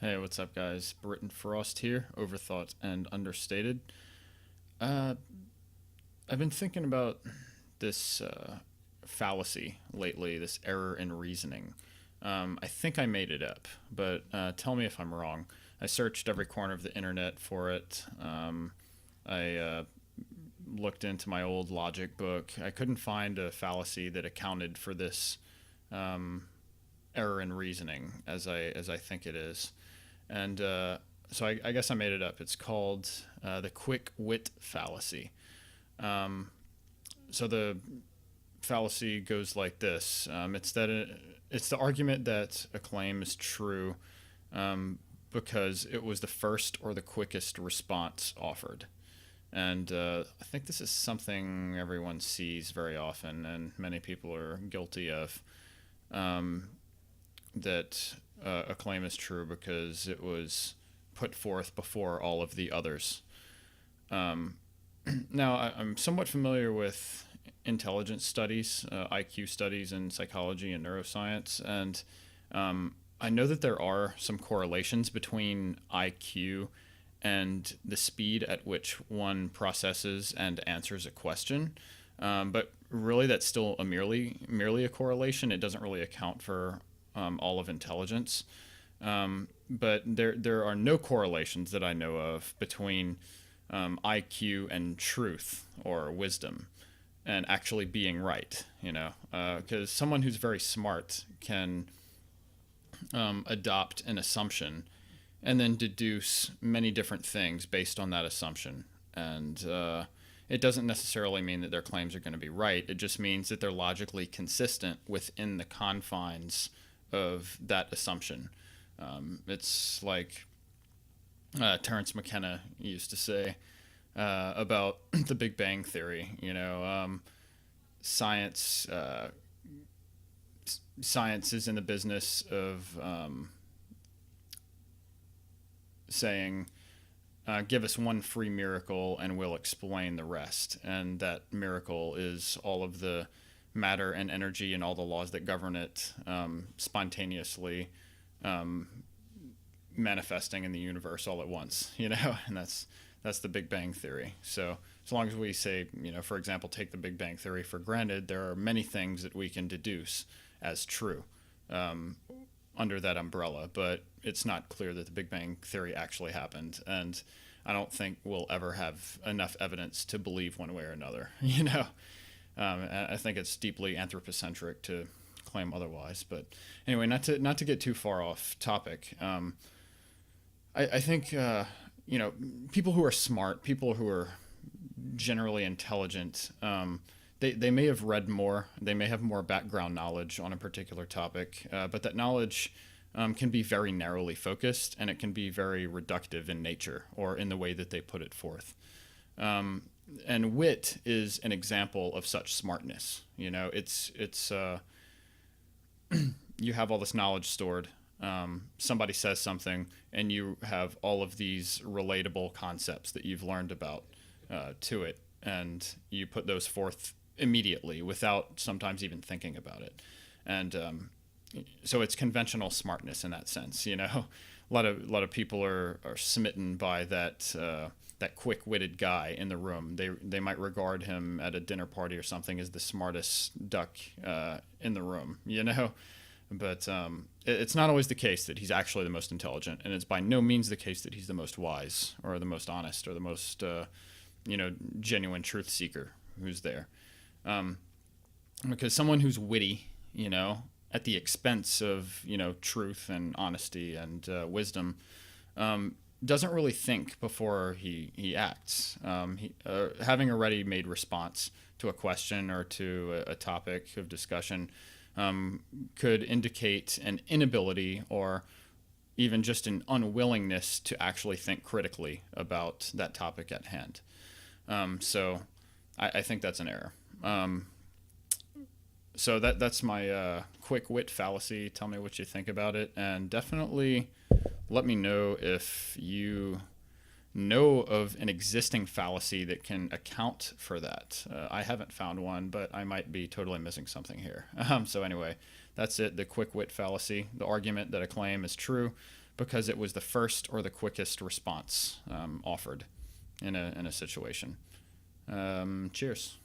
Hey, what's up, guys? Britton Frost here, overthought and understated. Uh, I've been thinking about this fallacy lately, this error in reasoning. I think I made it up, but tell me if I'm wrong. I searched every corner of the internet for it. I looked into my old logic book. I couldn't find a fallacy that accounted for this um, error in reasoning as I think it is. And so I guess I made it up. It's called the quick wit fallacy. Um, so the fallacy goes like this: it's the argument that a claim is true um, because it was the first or the quickest response offered. And I think this is something everyone sees very often, and many people are guilty of. Um, that a claim is true because it was put forth before all of the others. Um, I'm somewhat familiar with intelligence studies, IQ studies in psychology and neuroscience, and I know that there are some correlations between IQ and the speed at which one processes and answers a question. But really, that's still a merely a correlation. It doesn't really account for all of intelligence. But there are no correlations that I know of between IQ and truth or wisdom and actually being right. Because someone who's very smart can adopt an assumption and then deduce many different things based on that assumption. And it doesn't necessarily mean that their claims are going to be right. It just means that they're logically consistent within the confines of that assumption. It's like Terence McKenna used to say about the Big Bang Theory. Science science is in the business of saying, give us one free miracle and we'll explain the rest. And that miracle is all of the matter and energy and all the laws that govern it spontaneously um, manifesting in the universe all at once, and that's the Big Bang Theory. So as long as we say, for example, take the Big Bang Theory for granted, there are many things that we can deduce as true um, under that umbrella, but it's not clear that the Big Bang Theory actually happened, and I don't think we'll ever have enough evidence to believe one way or another. I think it's deeply anthropocentric to claim otherwise. But anyway, not to get too far off topic. I think people who are smart, people who are generally intelligent, they may have read more, they may have more background knowledge on a particular topic, but that knowledge can be very narrowly focused, and it can be very reductive in nature or in the way that they put it forth. And wit is an example of such smartness. It's you have all this knowledge stored. Somebody says something, and you have all of these relatable concepts that you've learned about to it, and you put those forth immediately without sometimes even thinking about it. And so it's conventional smartness in that sense. A lot of people are smitten by that quick-witted guy in the room. They might regard him at a dinner party or something as the smartest duck in the room. But it's not always the case that he's actually the most intelligent, and it's by no means the case that he's the most wise or the most honest or the most genuine truth seeker who's there. Because someone who's witty, at the expense of truth and honesty and wisdom, doesn't really think before he acts. Having a ready-made response to a question or to a topic of discussion could indicate an inability or even just an unwillingness to actually think critically about that topic at hand. So I think that's an error. So that's my quick wit fallacy. Tell me what you think about it, and definitely let me know if you know of an existing fallacy that can account for that. I haven't found one, but I might be totally missing something here. So anyway, that's it. The quick wit fallacy, the argument that a claim is true because it was the first or the quickest response offered in a situation. Cheers.